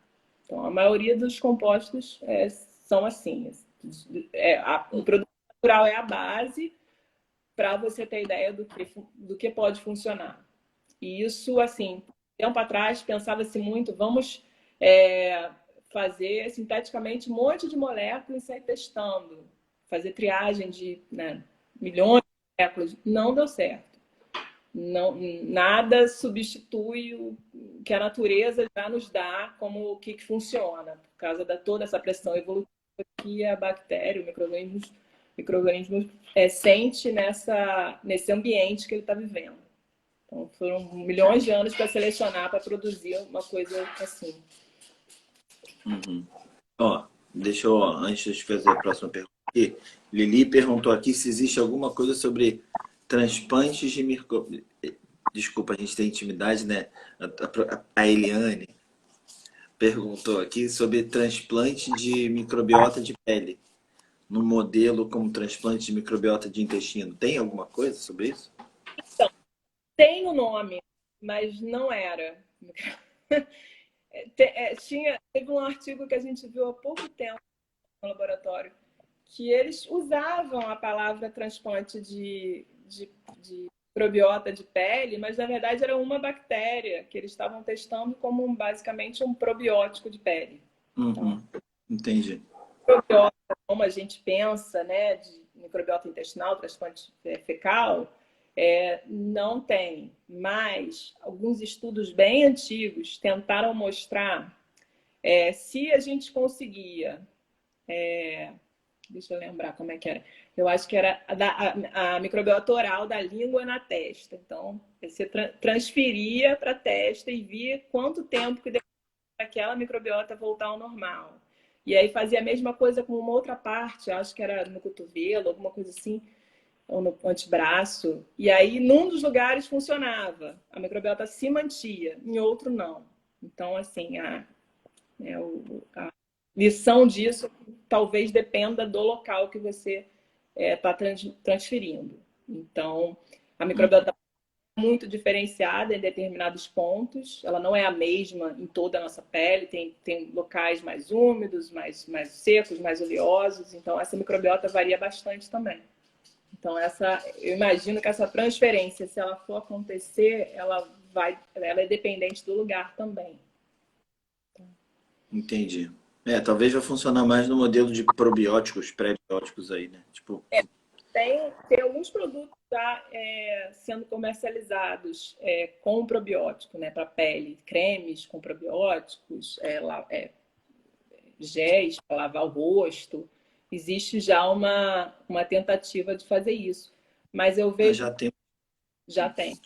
Então, a maioria dos compostos são assim. O produto natural é a base para você ter ideia do que pode funcionar. E isso, assim, tempo atrás pensava-se muito, vamos fazer sinteticamente um monte de moléculas e sair testando, fazer triagem de, né, milhões de moléculas. Não deu certo. Não, nada substitui o que a natureza já nos dá como o que funciona, por causa de toda essa pressão evolutiva que a bactéria, o micro-organismo sente nesse ambiente que ele está vivendo. Então, foram milhões de anos para selecionar, para produzir uma coisa assim. Uhum. Ó, deixa eu, antes de fazer a próxima pergunta aqui, Lili perguntou aqui se existe alguma coisa sobre transplantes de micro... Desculpa, a gente tem intimidade, né? A Eliane perguntou aqui sobre transplante de microbiota de pele, no modelo como transplante de microbiota de intestino. Tem alguma coisa sobre isso? Então, tem o nome, mas não era. Teve um artigo que a gente viu há pouco tempo no laboratório, que eles usavam a palavra transplante de microbiota de pele, mas na verdade era uma bactéria que eles estavam testando como basicamente um probiótico de pele. Uhum. Entendi. Microbiota, como a gente pensa, né, de microbiota intestinal, transplante fecal, não tem. Mas alguns estudos bem antigos tentaram mostrar se a gente conseguia. Deixa eu lembrar como é que era. Eu acho que era a microbiota oral da língua na testa. Então, você transferia para a testa e via quanto tempo que demorava para aquela microbiota voltar ao normal. E aí fazia a mesma coisa com uma outra parte, acho que era no cotovelo, alguma coisa assim, ou no antebraço. E aí, num dos lugares funcionava, a microbiota se mantia, em outro não. Então, assim, a lição disso talvez dependa do local que você está transferindo. Então, a microbiota é muito diferenciada em determinados pontos, ela não é a mesma em toda a nossa pele, tem locais mais úmidos, mais secos, mais oleosos, então essa microbiota varia bastante também. Então, eu imagino que essa transferência, se ela for acontecer, ela é dependente do lugar também. Entendi. Talvez vai funcionar mais no modelo de probióticos, pré-bióticos aí, né? Tipo, Tem alguns produtos já sendo comercializados com probiótico, né, para pele, cremes com probióticos, géis para lavar o rosto. Existe já uma tentativa de fazer isso. Mas eu vejo, já tem. já tem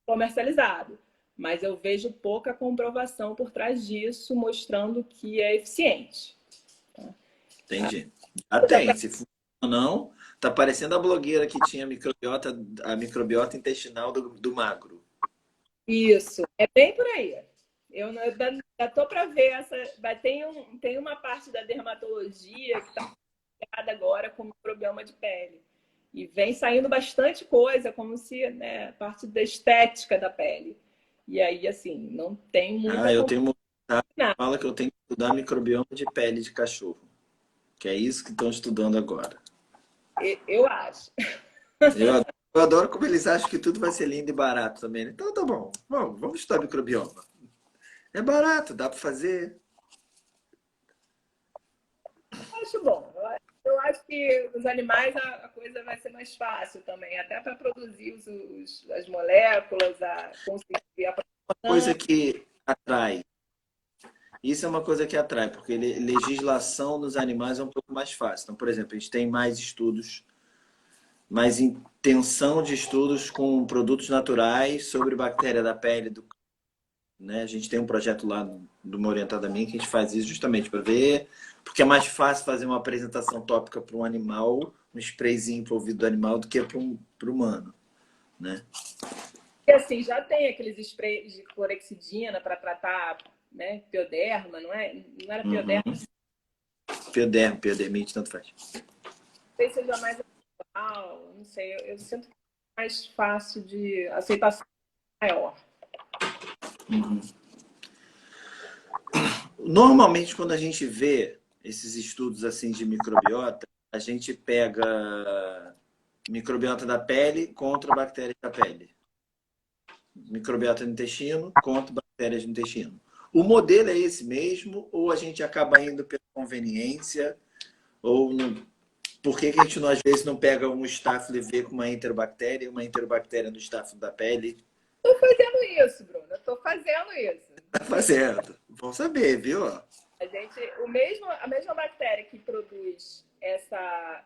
comercializado, mas eu vejo pouca comprovação por trás disso, mostrando que é eficiente. Entendi. Já tem. Se funciona ou não, tá parecendo a blogueira que tinha a microbiota intestinal do magro. Isso, é bem por aí. Eu já estou para ver tem uma parte da dermatologia que está ligada agora com microbioma de pele. E vem saindo bastante coisa, como se, né, parte da estética da pele. E aí, assim, não tem muita Eu tenho uma nada. fala que eu tenho que estudar microbioma de pele de cachorro. Que é isso que estão estudando agora. Eu acho. Eu adoro como eles acham que tudo vai ser lindo e barato também, né? Então tá bom. Vamos estudar microbioma. É barato, dá para fazer. Acho bom. Eu acho que os animais a coisa vai ser mais fácil também, até para produzir as moléculas, a conseguir a Coisa produção. que atrai. Isso é uma coisa que atrai, porque legislação dos animais é um pouco mais fácil. Então, por exemplo, a gente tem mais estudos, mais intenção de estudos com produtos naturais sobre bactéria da pele, né? A gente tem um projeto lá de uma orientada minha que a gente faz isso justamente para ver, porque é mais fácil fazer uma apresentação tópica para um animal, um sprayzinho para o ouvido do animal, do que para o humano, né? E assim, já tem aqueles sprays de clorexidina para tratar, né, pioderma, não é? Não era pioderma? Piodermite, tanto faz. Não sei se seja mais atual, não sei. Eu sinto que é mais fácil de aceitação maior. Normalmente, quando a gente vê esses estudos assim de microbiota, a gente pega microbiota da pele contra bactérias da pele. Microbiota do intestino contra bactérias do intestino. O modelo é esse mesmo ou a gente acaba indo pela conveniência? Ou não... Por que a gente, às vezes, não pega um Staphylo e vê com uma enterobactéria e uma enterobactéria no Staphylo da pele? Estou fazendo isso, Bruno. Estou fazendo isso. Tá fazendo. Bom saber, viu? A mesma bactéria que produz essa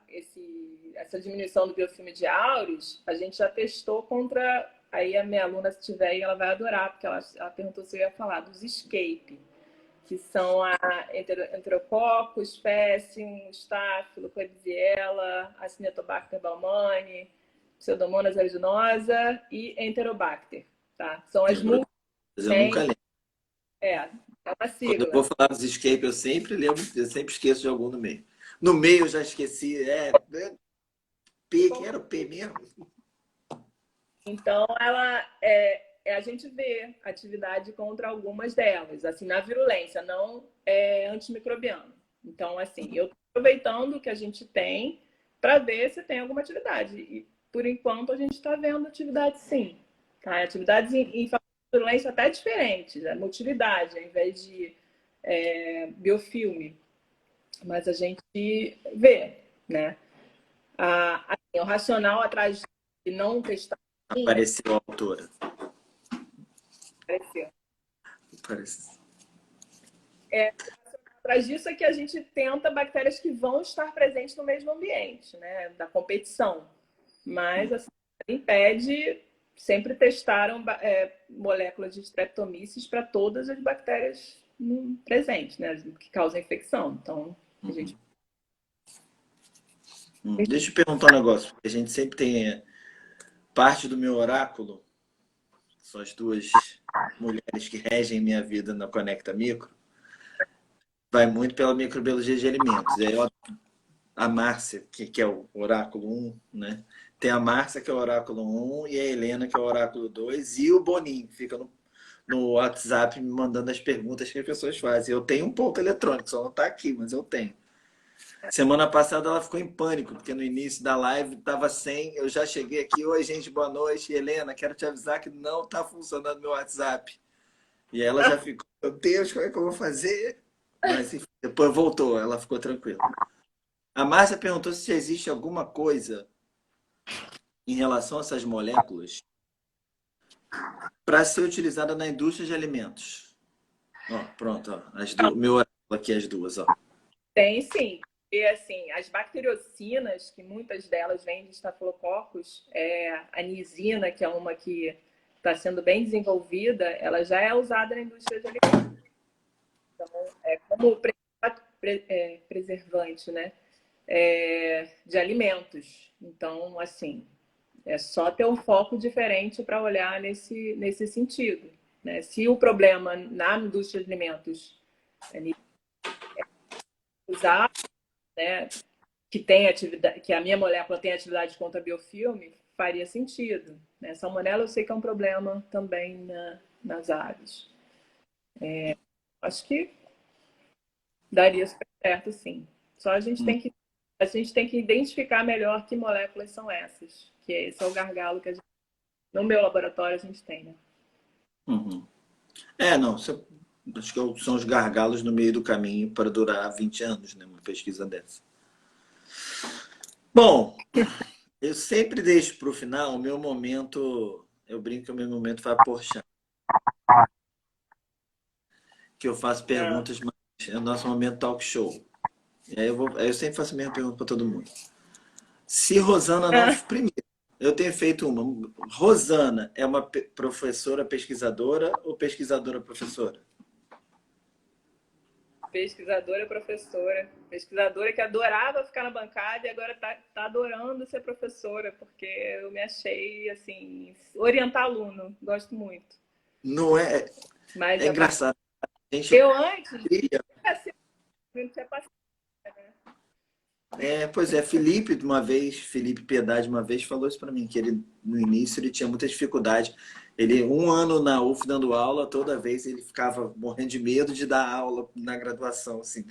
diminuição do biofilme de aureus, a gente já testou contra. Aí a minha aluna, se tiver aí, ela vai adorar, porque ela perguntou se eu ia falar dos escape, que são a Enterococcus, Faecium, Staphylo, Klebsiella, Acinetobacter baumannii, Pseudomonas aeruginosa e Enterobacter, tá? São as Eu nunca lembro. é uma Quando sigla. eu vou falar dos escape, eu sempre lembro, eu sempre esqueço de algum no meio. No meio eu já esqueci. P, que era o P mesmo? Então, a gente vê atividade contra algumas delas, assim, na virulência, não antimicrobiano. Então, assim, eu estou aproveitando o que a gente tem para ver se tem alguma atividade. E, por enquanto, a gente está vendo atividade sim. Tá? Atividades em virulência até diferentes, né? Motilidade, ao invés de biofilme. Mas a gente vê, né? Assim, o racional atrás de não testar Apareceu a autora. apareceu. Apareceu. Atrás disso é que a gente tenta bactérias que vão estar presentes no mesmo ambiente, né, da competição. Mas assim, impede sempre testaram moléculas de Streptomyces para todas as bactérias presentes, né, que causam infecção. Então, a gente... Deixa eu perguntar um negócio, porque a gente sempre tem parte do meu oráculo, são as duas mulheres que regem minha vida na Conecta Micro, vai muito pela microbiologia de alimentos. E aí, a Márcia, que é o oráculo 1, né? Tem a Márcia, que é o oráculo 1, e a Helena, que é o oráculo 2, e o Boninho, que fica no WhatsApp me mandando as perguntas que as pessoas fazem. Eu tenho um ponto eletrônico, só não está aqui, mas eu tenho. Semana passada ela ficou em pânico, porque no início da live estava sem. Eu já cheguei aqui, oi gente, boa noite. Helena, quero te avisar que não está funcionando meu WhatsApp. E ela já ficou, meu Deus, como é que eu vou fazer? Mas enfim, depois voltou, ela ficou tranquila. A Márcia perguntou se existe alguma coisa em relação a essas moléculas para ser utilizada na indústria de alimentos. Ó, pronto, ó, meu oráculo aqui, as duas. Ó. Tem sim. E assim, as bacteriocinas, que muitas delas vêm de Staphylococcus, a nisina, que é uma que está sendo bem desenvolvida, ela já é usada na indústria de alimentos. Então, como preservante, né? De alimentos. Então, assim, é só ter um foco diferente para olhar nesse sentido. Né? Se o problema na indústria de alimentos usar, né, que tem atividade, que a minha molécula tem atividade contra biofilme, faria sentido. Né? Salmonela eu sei que é um problema também nas aves. Acho que daria super certo, sim. Só a gente tem que identificar melhor que moléculas são essas, que esse é o gargalo que no meu laboratório a gente tem, né? Uhum. Não, acho que são os gargalos no meio do caminho para durar 20 anos, né? Uma pesquisa dessa. Bom, eu sempre deixo para o final o meu momento, eu brinco que o meu momento vai porchar. Que eu faço perguntas, mas é o nosso momento talk show. E aí eu sempre faço a mesma pergunta para todo mundo. Se Rosana não. Primeiro, Eu tenho feito uma. Rosana é uma professora pesquisadora ou pesquisadora professora? Pesquisadora, professora. Pesquisadora que adorava ficar na bancada e agora tá adorando ser professora, porque eu me achei, assim, orientar aluno. Gosto muito. Não é? Mas É engraçado. A gente eu antes cria. não tinha paciência. Pois é, Felipe Piedade uma vez falou isso para mim, que ele no início ele tinha muita dificuldade. Ele, um ano na UF dando aula, toda vez ele ficava morrendo de medo de dar aula na graduação, assim,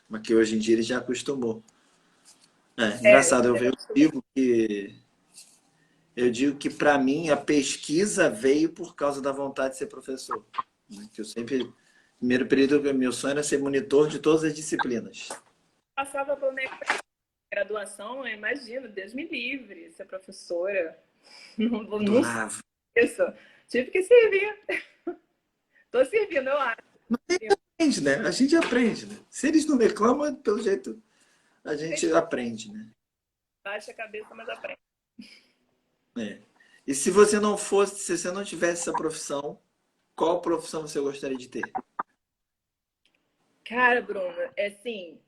mas que hoje em dia ele já acostumou. Engraçado, eu digo que para mim a pesquisa veio por causa da vontade de ser professor, né? Que eu sempre, primeiro período, meu sonho era ser monitor de todas as disciplinas. Passava pela minha graduação, eu imagino, Deus me livre, ser professora. Não sei Adorava. isso. Tive que servir. Tô servindo, eu acho. Aprende, né? A gente aprende, né? Se eles não reclamam, pelo jeito a gente aprende, né? Baixa a cabeça, mas aprende. É. E se você não fosse, se você não tivesse essa profissão, qual profissão você gostaria de ter? Cara, Bruno, é assim,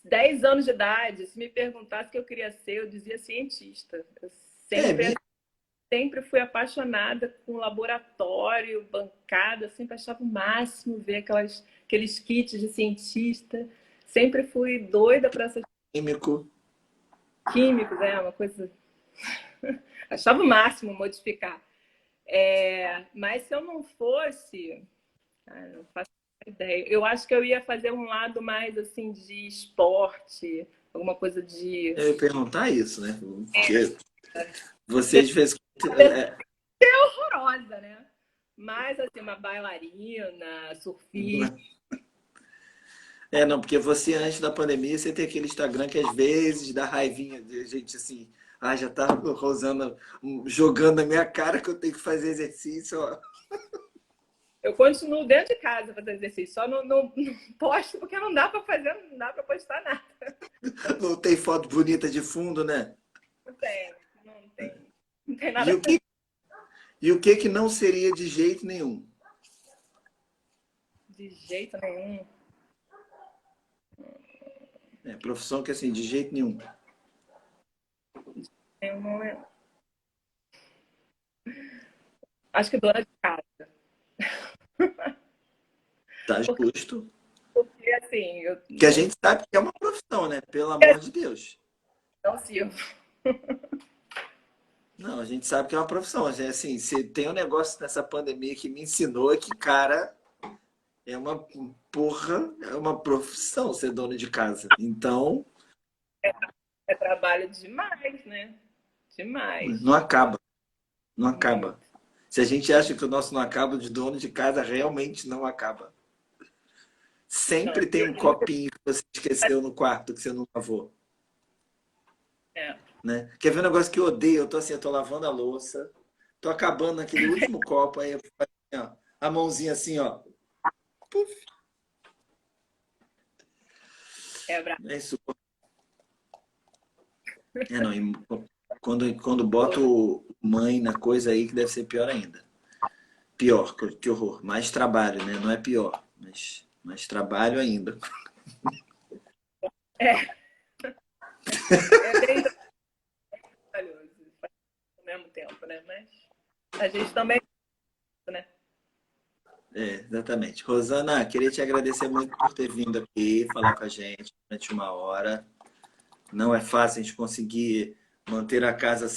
10 anos de idade, se me perguntasse o que eu queria ser, eu dizia cientista. Eu É, sempre, sempre fui apaixonada com laboratório, bancada, sempre achava o máximo ver aqueles kits de cientista. Sempre fui doida para essas químico. químicos, uma coisa. Achava o máximo modificar. Mas se eu não fosse, não faço ideia. Eu acho que eu ia fazer um lado mais assim de esporte, alguma coisa de. Eu ia perguntar isso, né? Porque você de vez em quando. Horrorosa, né? Mas assim, uma bailarina, surfista. Não, porque você antes da pandemia, você tem aquele Instagram que às vezes dá raivinha de gente assim, já tá Rosana jogando na minha cara que eu tenho que fazer exercício, ó. Eu continuo dentro de casa fazendo exercício, só não posto porque não dá para fazer, não dá para postar nada. Não tem foto bonita de fundo, né? Não tem, não tem nada. E o que não seria de jeito nenhum? De jeito nenhum. Profissão que assim, de jeito nenhum. Eu não. Acho que dona de casa. Tá justo. Porque assim, eu Que a gente sabe que é uma profissão, né? Pelo amor de Deus. não sirvo. Não, a gente sabe que é uma profissão. Assim, se tem um negócio nessa pandemia que me ensinou que, cara, é uma porra, é uma profissão ser dono de casa. Então, É trabalho demais, né? Demais. não acaba. Não acaba. Se a gente acha que o nosso não acaba, de dono de casa realmente não acaba. Sempre tem um copinho que você esqueceu no quarto que você não lavou. Né? Quer ver um negócio que eu odeio? Eu tô assim, eu tô lavando a louça, tô acabando naquele último copo, aí eu faço assim, ó, a mãozinha assim, ó. Puf. É isso. Não, e quando boto mãe na coisa aí, que deve ser pior ainda. Pior, que horror. Mais trabalho, né? Não é pior, mas mais trabalho ainda. É bem trabalhoso ao mesmo tempo, né? Mas a gente também, né? Exatamente. Rosana, queria te agradecer muito por ter vindo aqui falar com a gente durante uma hora. Não é fácil a gente conseguir manter a casa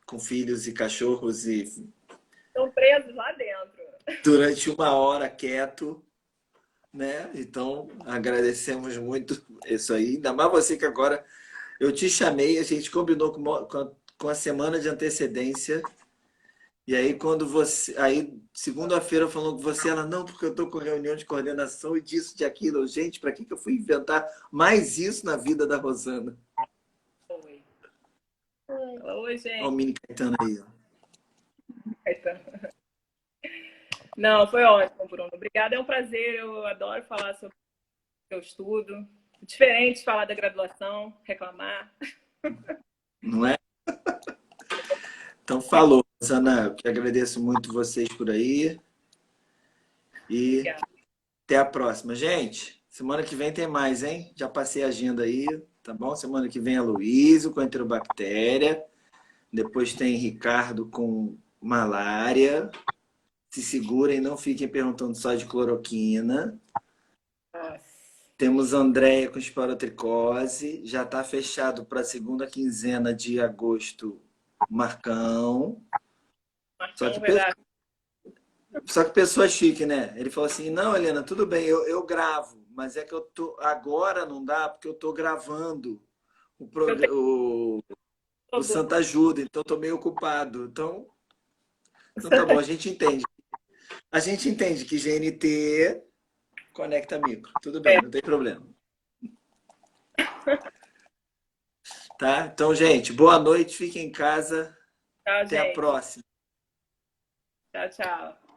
com filhos e cachorros e Estão presos lá dentro. durante uma hora quieto, né? Então, agradecemos muito isso aí. Ainda mais você que agora eu te chamei, a gente combinou com a semana de antecedência. E aí, quando você. Aí, segunda-feira, falou com você, ela, não, porque eu estou com reunião de coordenação e disso, de aquilo. Gente, para que eu fui inventar mais isso na vida da Rosana? Oi. Oi, gente. Olha o mini Caetano aí, ó. Não, foi ótimo, Bruno. Obrigada, é um prazer. Eu adoro falar sobre o que eu estudo. Diferente de falar da graduação, reclamar. Não é? Então, falou, Rosana. Eu que agradeço muito vocês por aí. E Obrigada. até a próxima. Gente, semana que vem tem mais, hein? Já passei a agenda aí, tá bom? Semana que vem é Luísio com enterobactéria. Depois tem Ricardo com malária. Se segurem, não fiquem perguntando só de cloroquina. Nossa. Temos Andréia com esporotricose. Já está fechado para a segunda quinzena de agosto, Marcão. Só que, Marcão vai dar. só que pessoa chique, né? Ele falou assim, não, Helena, tudo bem, eu gravo. Mas é que eu tô agora não dá, porque eu tô gravando Eu tenho o tudo. Santa Ajuda, então estou meio ocupado. Então tá bom, a gente entende. A gente entende que GNT conecta micro. Tudo bem, não tem problema. Tá? Então, gente, boa noite, fiquem em casa. Tchau, Até a gente. próxima. Tchau, tchau.